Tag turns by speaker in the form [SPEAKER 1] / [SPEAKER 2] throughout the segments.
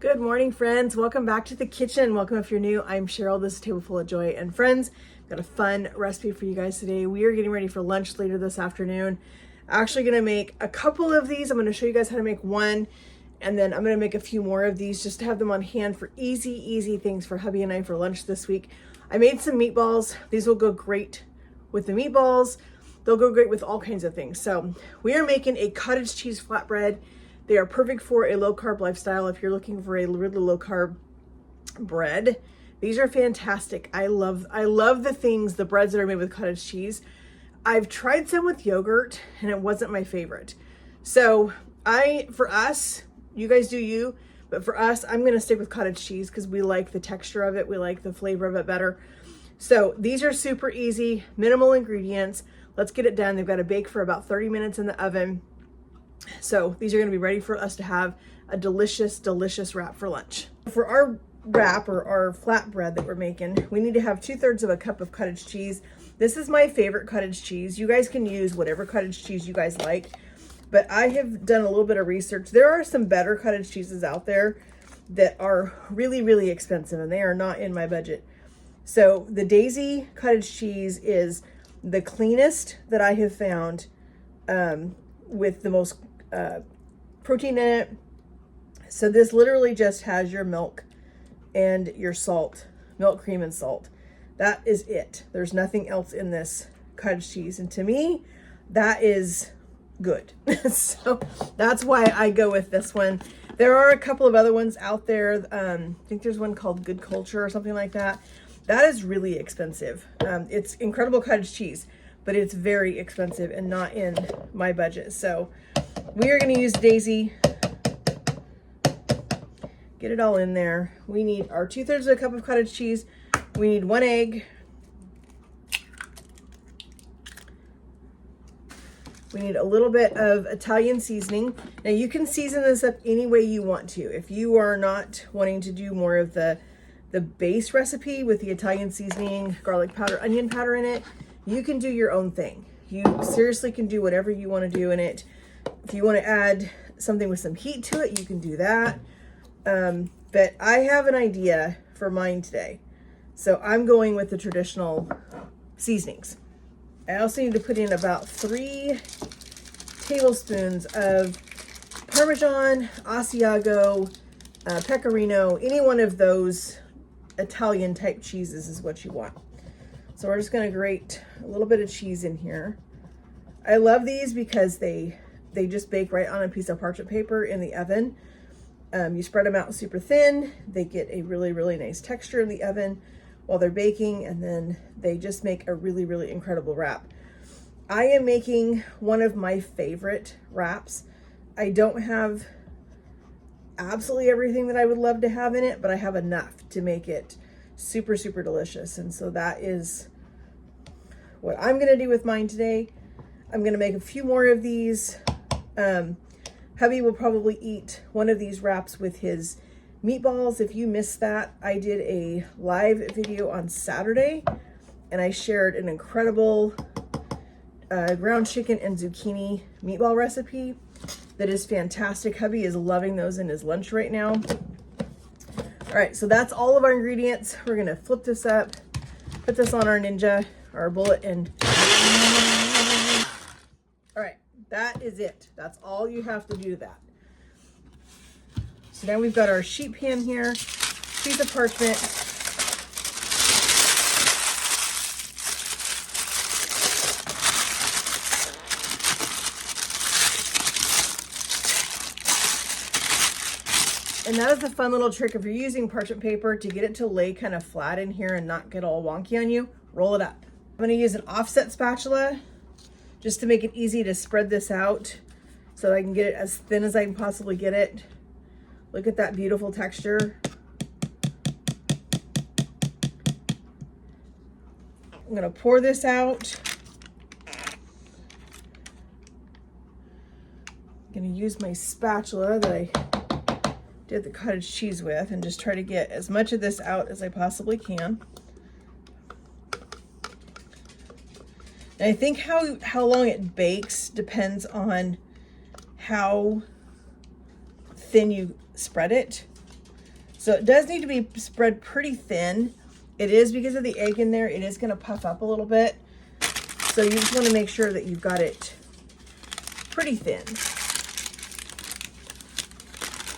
[SPEAKER 1] Good morning, friends. Welcome back to the kitchen. Welcome if you're new. I'm Cheryl. This is Table Full of Joy. And friends, I've got a fun recipe for you guys today. We are getting ready for lunch later this afternoon. Actually going to make a couple of these. I'm going to show you guys how to make one, and then I'm going to make a few more of these just to have them on hand for easy things for hubby and I for lunch this week. I made some meatballs. These will go great with the meatballs. They'll go great with all kinds of things. So we are making a cottage cheese flatbread. They are perfect for a low carb lifestyle if you're looking for a really low carb bread. These are fantastic. I love the breads that are made with cottage cheese. I've tried some with yogurt and it wasn't my favorite. So for us, you guys do you, but for us, I'm going to stick with cottage cheese because we like the texture of it. We like the flavor of it better. So these are super easy, minimal ingredients. Let's get it done. They've got to bake for about 30 minutes in the oven. So these are going to be ready for us to have a delicious wrap for lunch. For our wrap or our flatbread that we're making, we need to have 2/3 of a cup of cottage cheese. This is my favorite cottage cheese. You guys can use whatever cottage cheese you guys like, but I have done a little bit of research. There are some better cottage cheeses out there that are really expensive, and they are not in my budget. So the Daisy cottage cheese is the cleanest that I have found, with the most protein in it. So this literally just has your milk and your salt, milk, cream, and salt. That is it. There's nothing else in this cottage cheese. And to me, that is good. So that's why I go with this one. There are a couple of other ones out there. I think there's one called Good Culture or something like that. That is really expensive. It's incredible cottage cheese, but it's very expensive and not in my budget. So we are going to use Daisy. Get it all in there. We need our 2/3 of a cup of cottage cheese. We need 1 egg. We need a little bit of Italian seasoning. Now you can season this up any way you want to. If you are not wanting to do more of the base recipe with the Italian seasoning, garlic powder, onion powder in it, you can do your own thing. You seriously can do whatever you want to do in it. If you want to add something with some heat to it, you can do that. But I have an idea for mine today. So I'm going with the traditional seasonings. I also need to put in about 3 tablespoons of Parmesan, Asiago, Pecorino, any one of those Italian type cheeses is what you want. So we're just going to grate a little bit of cheese in here. I love these because they just bake right on a piece of parchment paper in the oven. You spread them out super thin. They get a really nice texture in the oven while they're baking, and then they just make a really incredible wrap. I am making one of my favorite wraps. I don't have absolutely everything that I would love to have in it, but I have enough to make it super delicious. And so that is what I'm going to do with mine today. I'm going to make a few more of these. Hubby will probably eat one of these wraps with his meatballs. If you missed that, I did a live video on Saturday and I shared an incredible ground chicken and zucchini meatball recipe that is fantastic. Hubby is loving those in his lunch right now. All right, so that's all of our ingredients. We're gonna flip this up, put this on our Ninja, our bullet, and all right, that is it. That's all you have to do to that. So now we've got our sheet pan here, piece of parchment. And that is a fun little trick if you're using parchment paper to get it to lay kind of flat in here and not get all wonky on you. Roll it up. I'm going to use an offset spatula just to make it easy to spread this out so that I can get it as thin as I can possibly get it. Look at that beautiful texture. I'm going to pour this out. I'm going to use my spatula that I did the cottage cheese with and just try to get as much of this out as I possibly can. And I think how long it bakes depends on how thin you spread it. So it does need to be spread pretty thin. It is because of the egg in there. It is going to puff up a little bit. So you just want to make sure that you've got it pretty thin.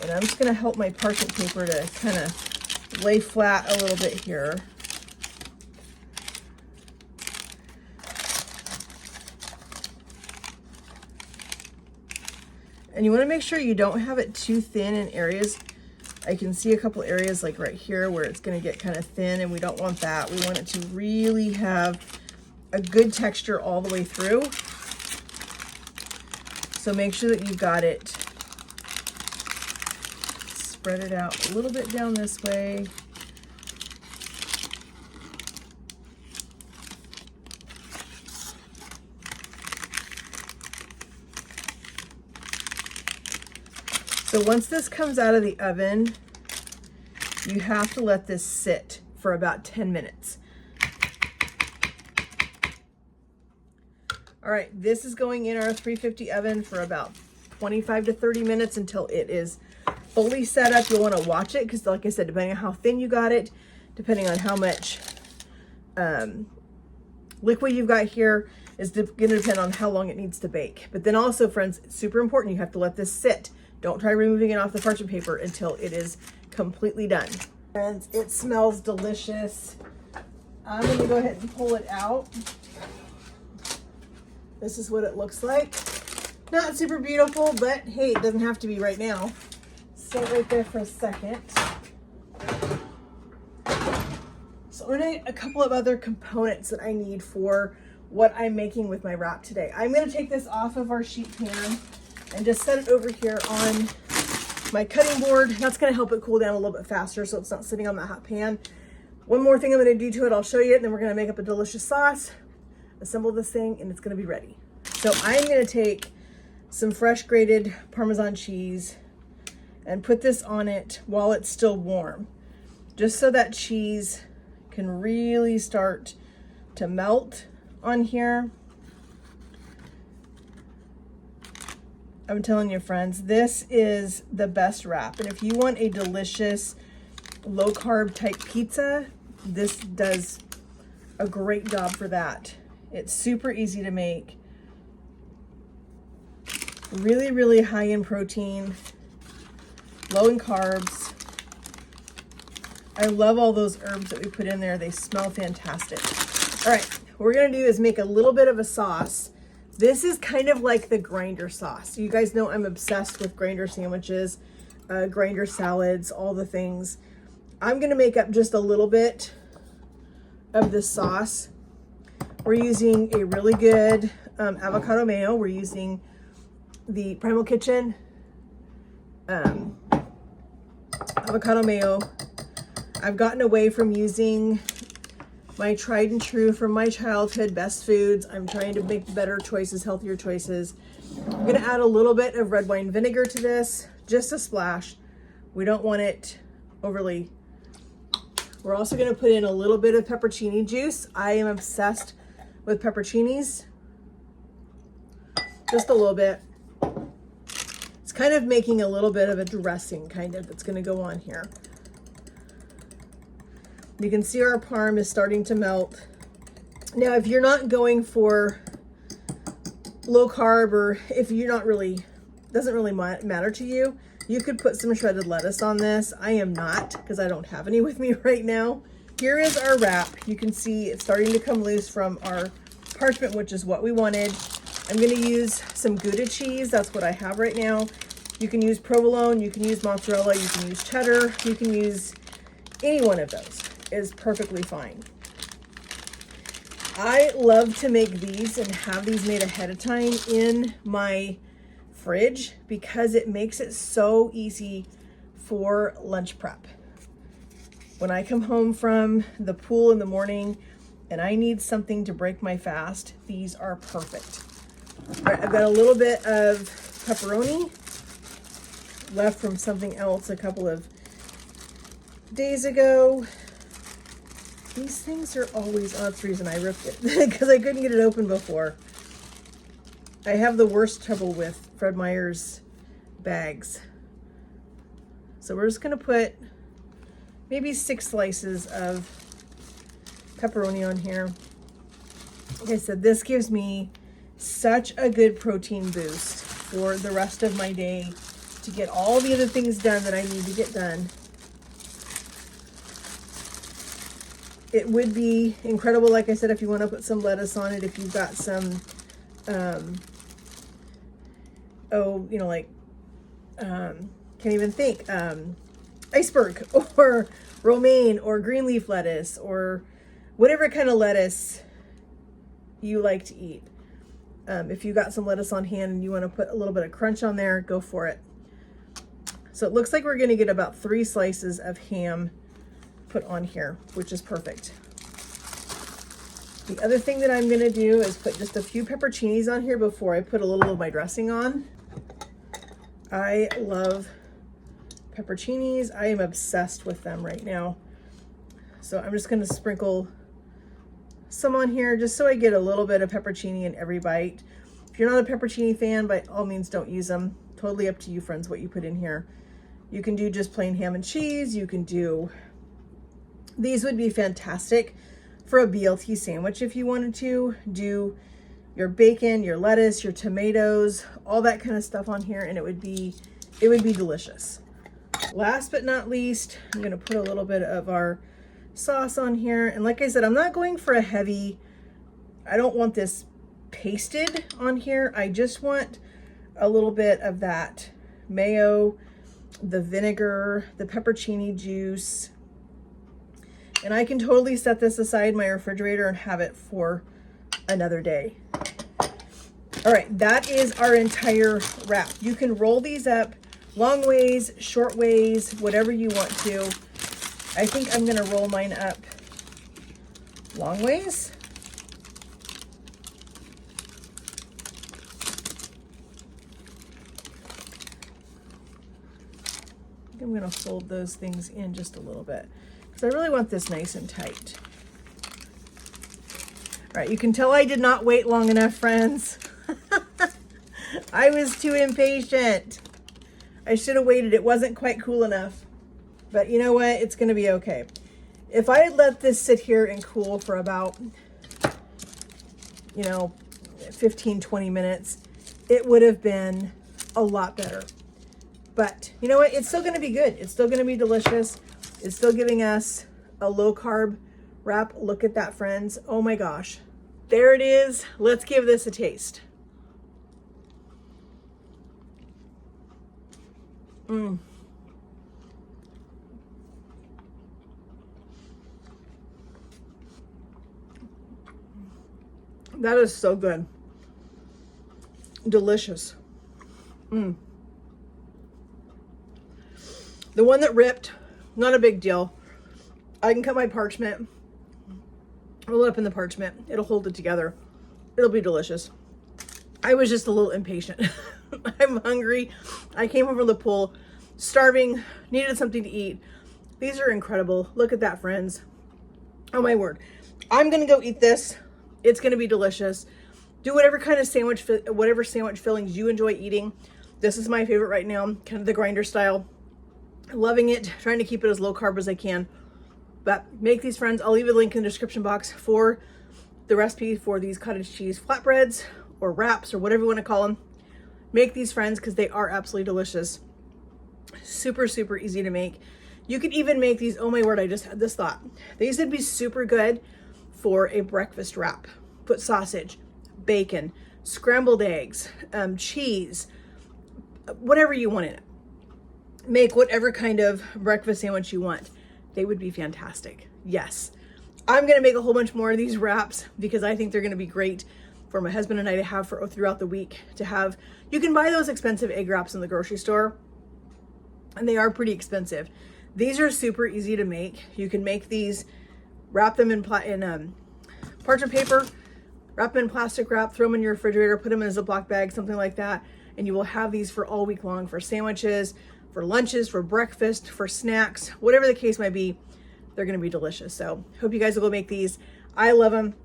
[SPEAKER 1] And I'm just going to help my parchment paper to kind of lay flat a little bit here. And you want to make sure you don't have it too thin in areas. I can see a couple areas like right here where it's going to get kind of thin, and we don't want that. We want it to really have a good texture all the way through. So make sure that you've got it. Spread it out a little bit down this way. So once this comes out of the oven, you have to let this sit for about 10 minutes. All right, this is going in our 350 oven for about 25 to 30 minutes until it is fully set up. You'll want to watch it because, like I said, depending on how thin you got it, depending on how much liquid you've got here, is going to depend on how long it needs to bake. But then also, friends, it's super important. You have to let this sit. Don't try removing it off the parchment paper until it is completely done. Friends, it smells delicious. I'm going to go ahead and pull it out. This is what it looks like. Not super beautiful, but hey, it doesn't have to be right now. Stay right there for a second. So I'm going to a couple of other components that I need for what I'm making with my wrap today. I'm going to take this off of our sheet pan and just set it over here on my cutting board. That's going to help it cool down a little bit faster so it's not sitting on that hot pan. One more thing I'm going to do to it, I'll show you it, and then we're going to make up a delicious sauce, assemble this thing, and it's going to be ready. So I'm going to take some fresh grated Parmesan cheese and put this on it while it's still warm, just so that cheese can really start to melt on here. I'm telling you, friends, this is the best wrap. And if you want a delicious low carb type pizza, this does a great job for that. It's super easy to make. Really, really high in protein, low in carbs. I love all those herbs that we put in there. They smell fantastic. All right, what we're gonna do is make a little bit of a sauce. This is kind of like the grinder sauce. You guys know I'm obsessed with grinder sandwiches, grinder salads, all the things. I'm gonna make up just a little bit of this sauce. We're using a really good avocado mayo. We're using the Primal Kitchen avocado mayo. I've gotten away from using my tried and true from my childhood best foods. I'm trying to make better choices, healthier choices. I'm gonna add a little bit of red wine vinegar to this, just a splash. We don't want it overly. We're also gonna put in a little bit of pepperoni juice. I am obsessed with pepperonis. Just a little bit. It's kind of making a little bit of a dressing kind of that's gonna go on here. You can see our parm is starting to melt. Now, if you're not going for low carb, or if you're not really, doesn't really matter to you, you could put some shredded lettuce on this. I am not, because I don't have any with me right now. Here is our wrap. You can see it's starting to come loose from our parchment, which is what we wanted. I'm gonna use some Gouda cheese. That's what I have right now. You can use provolone, you can use mozzarella, you can use cheddar, you can use any one of those. Is perfectly fine. I love to make these and have these made ahead of time in my fridge because it makes it so easy for lunch prep. When I come home from the pool in the morning and I need something to break my fast, these are perfect. All right, I've got a little bit of pepperoni left from something else a couple of days ago. These things are always, oh, that's the reason I ripped it, because I couldn't get it open before. I have the worst trouble with Fred Meyer's bags. So we're just gonna put maybe 6 slices of pepperoni on here. Like I said, this gives me such a good protein boost for the rest of my day to get all the other things done that I need to get done. It would be incredible, like I said, if you want to put some lettuce on it, if you've got some, can't even think, iceberg or romaine or green leaf lettuce or whatever kind of lettuce you like to eat. If you got some lettuce on hand and you want to put a little bit of crunch on there, go for it. So it looks like we're going to get about 3 slices of ham put on here, which is perfect. The other thing that I'm going to do is put just a few pepperoncinis on here before I put a little of my dressing on. I love pepperoncinis. I am obsessed with them right now. So I'm just going to sprinkle some on here just so I get a little bit of pepperoncini in every bite. If you're not a pepperoncini fan, by all means don't use them. Totally up to you, friends, what you put in here. You can do just plain ham and cheese. You can do, these would be fantastic for a BLT sandwich if you wanted to. Do your bacon, your lettuce, your tomatoes, all that kind of stuff on here, and it would be delicious. Last but not least, I'm going to put a little bit of our sauce on here. And like I said, I'm not going for a heavy, I don't want this pasted on here. I just want a little bit of that mayo, the vinegar, the pepperoncini juice. And I can totally set this aside in my refrigerator and have it for another day. All right, that is our entire wrap. You can roll these up long ways, short ways, whatever you want to. I think I'm gonna roll mine up long ways. I'm gonna fold those things in just a little bit because I really want this nice and tight. All right, you can tell I did not wait long enough, friends. I was too impatient. I should have waited. It wasn't quite cool enough. But you know what? It's going to be okay. If I had let this sit here and cool for about, 15, 20 minutes, it would have been a lot better. But you know what? It's still going to be good. It's still going to be delicious. It's still giving us a low carb wrap. Look at that, friends. Oh my gosh. There it is. Let's give this a taste. That is so good. Delicious. The one that ripped, not a big deal. I can cut my parchment, roll it up in the parchment. It'll hold it together. It'll be delicious. I was just a little impatient. I'm hungry. I came home from the pool, starving, needed something to eat. These are incredible. Look at that, friends. Oh my word. I'm going to go eat this. It's going to be delicious. Do whatever kind of sandwich, whatever sandwich fillings you enjoy eating. This is my favorite right now, kind of the grinder style. Loving it. Trying to keep it as low carb as I can. But make these, friends. I'll leave a link in the description box for the recipe for these cottage cheese flatbreads or wraps or whatever you want to call them. Make these, friends, because they are absolutely delicious. Super, super easy to make. You could even make these, oh my word, I just had this thought. These would be super good for a breakfast wrap. Put sausage, bacon, scrambled eggs, cheese, whatever you want in it. Make whatever kind of breakfast sandwich you want. They would be fantastic. Yes. I'm going to make a whole bunch more of these wraps because I think they're going to be great for my husband and I to have for throughout the week to have. You can buy those expensive egg wraps in the grocery store and they are pretty expensive. These are super easy to make. You can make these, wrap them in parchment paper, wrap them in plastic wrap, throw them in your refrigerator, put them in a Ziploc bag, something like that. And you will have these for all week long for sandwiches, for lunches, for breakfast, for snacks, whatever the case might be. They're going to be delicious. So hope you guys will go make these. I love them.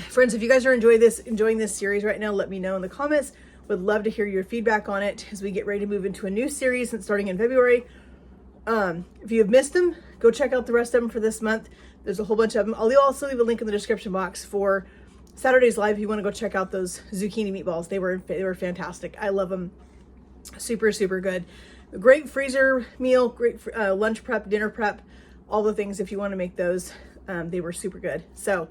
[SPEAKER 1] Friends, if you guys are enjoying this series right now, let me know in the comments. Would love to hear your feedback on it as we get ready to move into a new series that's starting in February. if you have missed them, go check out the rest of them for this month. There's a whole bunch of them. I'll also leave a link in the description box for Saturday's live if you want to go check out those zucchini meatballs. They were fantastic. I love them. Super, super good. Great freezer meal, great lunch prep, dinner prep, all the things if you want to make those. They were super good. So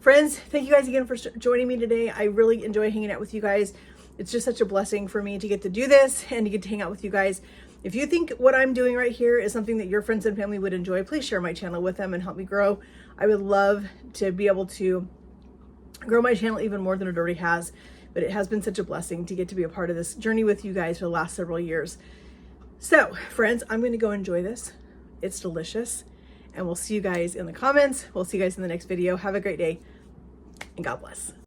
[SPEAKER 1] friends, thank you guys again for joining me today. I really enjoy hanging out with you guys. It's just such a blessing for me to get to do this and to get to hang out with you guys. If you think what I'm doing right here is something that your friends and family would enjoy, please share my channel with them and help me grow. I would love to be able to grow my channel even more than it already has, but it has been such a blessing to get to be a part of this journey with you guys for the last several years. So friends, I'm going to go enjoy this. It's delicious. And we'll see you guys in the comments. We'll see you guys in the next video. Have a great day and God bless.